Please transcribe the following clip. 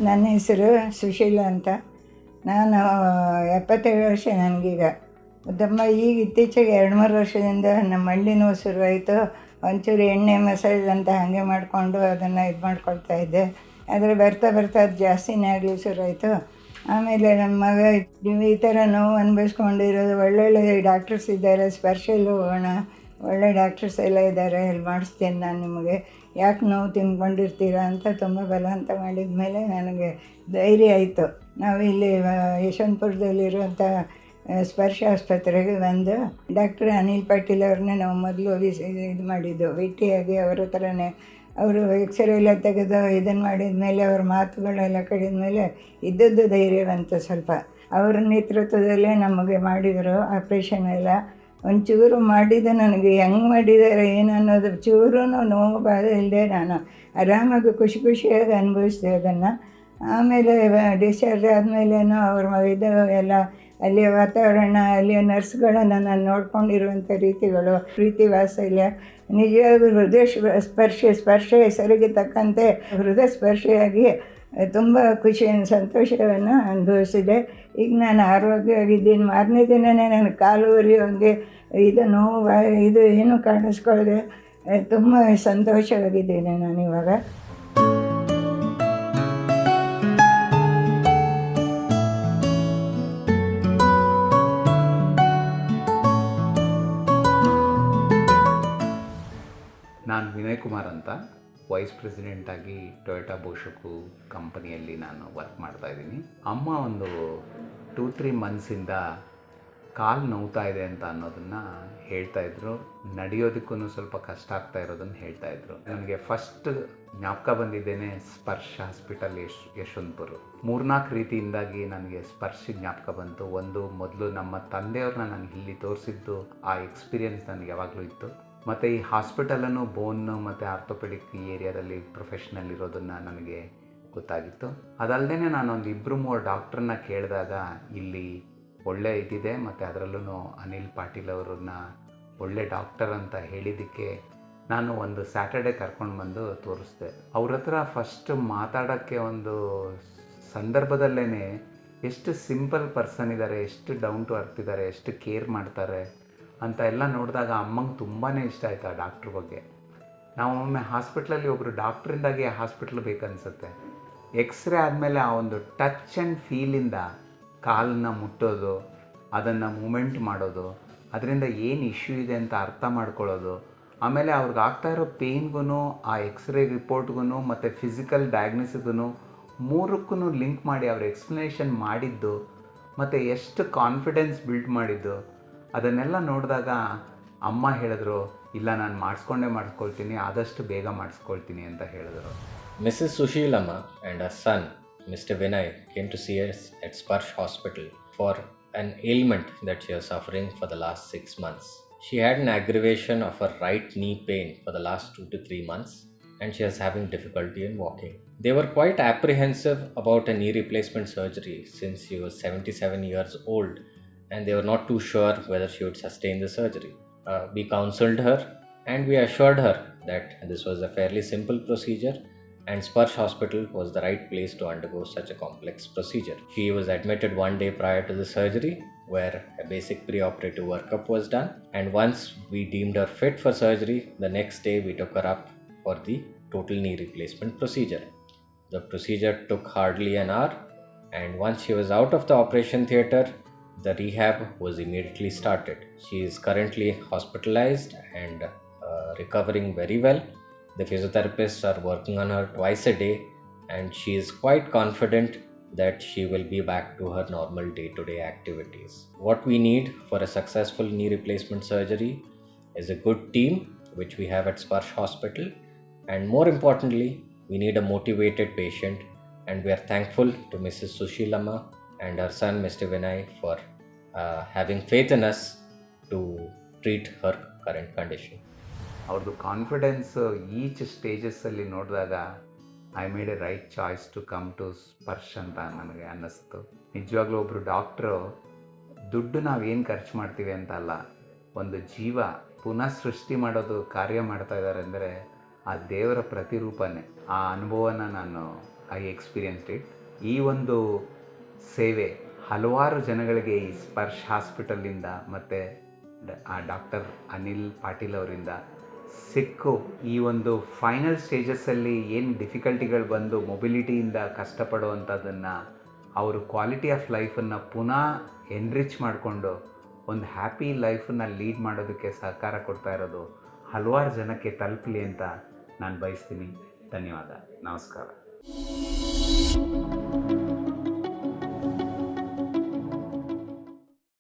ನನ್ನ ಹೆಸರು ಸುಶೀಲಾ ಅಂತ. ನಾನು 77 ವರ್ಷ ನನಗೀಗ. ಈಗ ಇತ್ತೀಚೆಗೆ 2-3 ವರ್ಷದಿಂದ ನಮ್ಮ ಮಂಡಿ ನೋವು ಶುರುವಾಯಿತು. ಒಂಚೂರು ಎಣ್ಣೆ ಮಸಾಜ್ ಅಂತ ಹಾಗೆ ಮಾಡಿಕೊಂಡು ಅದನ್ನು ಇದು ಮಾಡ್ಕೊಳ್ತಾ ಇದ್ದೆ. ಆದರೆ ಬರ್ತಾ ಅದು ಜಾಸ್ತಿನೇ ಆಗಲಿ ಶುರುವಾಯಿತು. ಆಮೇಲೆ ನಮ್ಮ ಮಗ ನೀವು ಈ ಥರ ನೋವು ಅನುಭವಿಸ್ಕೊಂಡಿರೋದು, ಒಳ್ಳೊಳ್ಳೆ ಡಾಕ್ಟರ್ಸ್ ಇದ್ದಾರೆ, ಸ್ಪರ್ಶಲ್ಲಿ ಹೋಗೋಣ, ಒಳ್ಳೆ ಡಾಕ್ಟರ್ಸ್ ಎಲ್ಲ ಇದ್ದಾರೆ, ಇಲ್ಲಿ ಮಾಡಿಸ್ತೇನೆ ನಾನು ನಿಮಗೆ, ಯಾಕೆ ನೋವು ತಿಂದ್ಕೊಂಡಿರ್ತೀರಾ ಅಂತ ತುಂಬ ಬಲವಂತ ಮಾಡಿದ ಮೇಲೆ ನನಗೆ ಧೈರ್ಯ ಆಯಿತು. ನಾವು ಇಲ್ಲಿ ಯಶವಂತಪುರದಲ್ಲಿರುವಂಥ ಸ್ಪರ್ಶ ಆಸ್ಪತ್ರೆಗೆ ಬಂದು ಡಾಕ್ಟರ್ ಅನಿಲ್ ಪಾಟೀಲ್ ಅವ್ರನ್ನೇ ನಾವು ಮೊದಲು ಇದು ಮಾಡಿದ್ದು, ಭೇಟಿಯಾಗಿ ಅವರ ಥರನೇ ಅವರು ಎಕ್ಸ್ರೇ ಎಲ್ಲ ತೆಗೆದು ಇದನ್ನು ಮಾಡಿದ ಮೇಲೆ, ಅವ್ರ ಮಾತುಗಳೆಲ್ಲ ಕಡಿದ ಮೇಲೆ ಇದ್ದದ್ದು ಧೈರ್ಯ ಬಂತು ಸ್ವಲ್ಪ. ಅವರ ನೇತೃತ್ವದಲ್ಲೇ ನಮಗೆ ಮಾಡಿದರು ಆಪ್ರೇಷನ್ ಎಲ್ಲ. ಒಂಚೂರು ಮಾಡಿದ ನನಗೆ ಹೆಂಗೆ ಮಾಡಿದ್ದಾರೆ ಏನು ಅನ್ನೋದು ಚೂರು ನೋವು ಬಾಧೆ ಇಲ್ಲದೆ ನಾನು ಆರಾಮಾಗಿ ಖುಷಿಯಾಗಿ ಅನುಭವಿಸಿದೆ ಅದನ್ನು. ಆಮೇಲೆ ಡಿಸ್ಚಾರ್ಜ್ ಆದಮೇಲೇನೋ ಅವ್ರ ಇದು ಎಲ್ಲ ಅಲ್ಲಿಯ ವಾತಾವರಣ, ಅಲ್ಲಿಯ ನರ್ಸ್ಗಳನ್ನು ನಾನು ನೋಡ್ಕೊಂಡಿರುವಂಥ ರೀತಿಗಳು, ಪ್ರೀತಿ ವಾತ್ಸಲ್ಯ ನಿಜವಾಗೂ ಹೃದಯ ಸ್ಪರ್ಶ ಹೆಸರಿಗೆ ತಕ್ಕಂತೆ ಹೃದಯ ಸ್ಪರ್ಶಿಯಾಗಿ ತುಂಬ ಖುಷಿಯನ್ನು ಸಂತೋಷವನ್ನು ಅನುಭವಿಸಿದೆ. ಈಗ ನಾನು ಆರೋಗ್ಯವಾಗಿದ್ದೀನಿ. ಮಾರನೇ ದಿನವೇ ನನಗೆ ಕಾಲು ಉರಿಯೋಂಗೆ ಇದು ನೋವು ಇದು ಏನೂ ಕಾಣಿಸ್ಕೊಳ್ಳದೆ ತುಂಬ ಸಂತೋಷವಾಗಿದ್ದೀನಿ ನಾನಿವಾಗ. ನಾನು ವಿನಯ್ ಕುಮಾರ್ ಅಂತ, ವೈಸ್ ಪ್ರೆಸಿಡೆಂಟಾಗಿ ಟೊಯೋಟಾ ಬೋಷಕು ಕಂಪನಿಯಲ್ಲಿ ನಾನು ವರ್ಕ್ ಮಾಡ್ತಾಯಿದ್ದೀನಿ. ಅಮ್ಮ ಒಂದು 2-3 ಮಂತ್ಸಿಂದ ಕಾಲು ನೋವ್ತಾ ಇದೆ ಅಂತ ಅನ್ನೋದನ್ನು ಹೇಳ್ತಾಯಿದ್ರು. ನಡೆಯೋದಕ್ಕೂ ಸ್ವಲ್ಪ ಕಷ್ಟ ಆಗ್ತಾ ಇರೋದನ್ನು ಹೇಳ್ತಾಯಿದ್ರು. ನನಗೆ ಫಸ್ಟ್ ಜ್ಞಾಪಕ ಬಂದಿದ್ದೇನೆ ಸ್ಪರ್ಶ್ ಹಾಸ್ಪಿಟಲ್ ಯಶವಂತಪುರ. 3-4 ರೀತಿಯಿಂದಾಗಿ ನನಗೆ ಸ್ಪರ್ಶ್ ಜ್ಞಾಪಕ ಬಂತು. ಒಂದು, ಮೊದಲು ನಮ್ಮ ತಂದೆಯವ್ರನ್ನ ನನಗೆ ಇಲ್ಲಿ ತೋರಿಸಿದ್ದು, ಆ ಎಕ್ಸ್ಪೀರಿಯೆನ್ಸ್ ನನಗೆ ಯಾವಾಗಲೂ ಇತ್ತು. ಮತ್ತು ಈ ಹಾಸ್ಪಿಟಲನ್ನು ಬೋನು ಮತ್ತು ಆರ್ಥೋಪೆಡಿಕ್ ಈ ಏರಿಯಾದಲ್ಲಿ ಪ್ರೊಫೆಷ್ನಲ್ ಇರೋದನ್ನು ನನಗೆ ಗೊತ್ತಾಗಿತ್ತು. ಅದಲ್ಲದೆ ನಾನೊಂದು 2-3 ಡಾಕ್ಟ್ರನ್ನ ಕೇಳಿದಾಗ ಇಲ್ಲಿ ಒಳ್ಳೆ ಇದಿದೆ, ಮತ್ತು ಅದರಲ್ಲೂ ಅನಿಲ್ ಪಾಟೀಲ್ ಅವರನ್ನ ಒಳ್ಳೆ ಡಾಕ್ಟರ್ ಅಂತ ಹೇಳಿದ್ದಕ್ಕೆ ನಾನು ಒಂದು ಸ್ಯಾಟರ್ಡೆ ಕರ್ಕೊಂಡು ಬಂದು ತೋರಿಸ್ದೆ. ಅವ್ರ ಹತ್ರ ಫಸ್ಟ್ ಮಾತಾಡೋಕ್ಕೆ ಒಂದು ಸಂದರ್ಭದಲ್ಲೇ ಎಷ್ಟು ಸಿಂಪಲ್ ಪರ್ಸನ್ ಇದ್ದಾರೆ, ಎಷ್ಟು ಡೌನ್ ಟು ಅರ್ತ್ ಇದ್ದಾರೆ, ಎಷ್ಟು ಕೇರ್ ಮಾಡ್ತಾರೆ ಅಂತ ಎಲ್ಲ ನೋಡಿದಾಗ ಅಮ್ಮಂಗೆ ತುಂಬಾ ಇಷ್ಟ ಆಯಿತು ಆ ಡಾಕ್ಟ್ರ್ ಬಗ್ಗೆ. ನಾವು ಒಮ್ಮೆ ಹಾಸ್ಪಿಟ್ಲಲ್ಲಿ ಒಬ್ಬರು ಡಾಕ್ಟ್ರಿಂದಾಗಿ ಆ ಹಾಸ್ಪಿಟ್ಲ್ ಬೇಕನ್ಸುತ್ತೆ. ಎಕ್ಸ್ರೇ ಆದಮೇಲೆ ಆ ಒಂದು ಟಚ್ ಆ್ಯಂಡ್ ಫೀಲಿಂದ ಕಾಲನ್ನ ಮುಟ್ಟೋದು, ಅದನ್ನು ಮೂಮೆಂಟ್ ಮಾಡೋದು, ಅದರಿಂದ ಏನು ಇಶ್ಯೂ ಇದೆ ಅಂತ ಅರ್ಥ ಮಾಡ್ಕೊಳ್ಳೋದು, ಆಮೇಲೆ ಅವ್ರಿಗೆ ಆಗ್ತಾಯಿರೋ ಪೇಯ್ನ್ಗೂ ಆ ಎಕ್ಸ್ರೇ ರಿಪೋರ್ಟ್ಗೂ ಮತ್ತು ಫಿಸಿಕಲ್ ಡಯಾಗ್ನೋಸಿಸ್ಗೂ 3ಕ್ಕೂ ಲಿಂಕ್ ಮಾಡಿ ಅವ್ರ ಎಕ್ಸ್ಪ್ಲನೇಷನ್ ಮಾಡಿದ್ದು, ಮತ್ತು ಎಷ್ಟು ಕಾನ್ಫಿಡೆನ್ಸ್ ಬಿಲ್ಡ್ ಮಾಡಿದ್ದು, ಅದನ್ನೆಲ್ಲ ನೋಡಿದಾಗ ಅಮ್ಮ ಹೇಳಿದ್ರು, ಇಲ್ಲ ನಾನು ಮಾಡಿಸ್ಕೊಳ್ತೀನಿ, ಆದಷ್ಟು ಬೇಗ ಮಾಡಿಸ್ಕೊಳ್ತೀನಿ ಅಂತ ಹೇಳಿದ್ರು. Mrs. Susheelamma and her son, Mr. Vinay, came to see us at SPARSH Hospital for an ailment that she was suffering for the last 6 months. She had an aggravation of her right knee pain for the last 2 to 3 months, and she was having difficulty in walking. They were quite apprehensive about a knee replacement surgery since she was 77 years old, and they were not too sure whether she would sustain the surgery. We counseled her and we assured her that this was a fairly simple procedure and SPARSH Hospital was the right place to undergo such a complex procedure. She was admitted 1 day prior to the surgery, where a basic pre-operative workup was done, and once we deemed her fit for surgery, the next day we took her up for the total knee replacement procedure. The procedure took hardly an hour, and once she was out of the operation theatre, the rehab was immediately started. She is currently hospitalized and recovering very well. The physiotherapists are working on her twice a day, and she is quite confident that she will be back to her normal day-to-day activities. What we need for a successful knee replacement surgery is a good team, which we have at SPARSH Hospital, and more importantly, we need a motivated patient, and we are thankful to Mrs. Susheelamma and her son Mr. Vinay for having faith in us to treat her current condition. ಅವ್ರದ್ದು confidence each ಸ್ಟೇಜಸ್ಸಲ್ಲಿ ನೋಡಿದಾಗ I made a right choice to come to Sparsh ಅಂತ ನನಗೆ ಅನ್ನಿಸ್ತು. ನಿಜವಾಗ್ಲೂ ಒಬ್ಬರು doctor ದುಡ್ಡು ನಾವೇನು ಖರ್ಚು ಮಾಡ್ತೀವಿ ಅಂತ ಅಲ್ಲ, ಒಂದು ಜೀವ ಪುನಃ ಸೃಷ್ಟಿ ಮಾಡೋದು ಕಾರ್ಯ ಮಾಡ್ತಾ ಇದ್ದಾರೆ ಅಂದರೆ ಆ ದೇವರ ಪ್ರತಿರೂಪನೇ. ಆ ಅನುಭವನ ನಾನು ಐ ಎಕ್ಸ್ಪೀರಿಯನ್ಸ್ಡ್ ಇಟ್. ಈ ಒಂದು ಸೇವೆ ಹಲವಾರು ಜನಗಳಿಗೆ ಈ ಸ್ಪರ್ಶ್ ಹಾಸ್ಪಿಟಲಿಂದ ಮತ್ತು ಡಾಕ್ಟರ್ ಅನಿಲ್ ಪಾಟೀಲ್ ಅವರಿಂದ ಸಿಕ್ಕು ಈ ಒಂದು ಫೈನಲ್ ಸ್ಟೇಜಸ್ಸಲ್ಲಿ ಏನು ಡಿಫಿಕಲ್ಟಿಗಳು ಬಂದು ಮೊಬಿಲಿಟಿಯಿಂದ ಕಷ್ಟಪಡುವಂಥದ್ದನ್ನು ಅವರು ಕ್ವಾಲಿಟಿ ಆಫ್ ಲೈಫನ್ನು ಪುನಃ ಎನ್ರಿಚ್ ಮಾಡಿಕೊಂಡು ಒಂದು ಹ್ಯಾಪಿ ಲೈಫನ್ನು ಲೀಡ್ ಮಾಡೋದಕ್ಕೆ ಸಹಕಾರ ಕೊಡ್ತಾ ಇರೋದು ಹಲವಾರು ಜನಕ್ಕೆ ತಲುಪಲಿ ಅಂತ ನಾನು ಬಯಸ್ತೀನಿ. ಧನ್ಯವಾದ. ನಮಸ್ಕಾರ.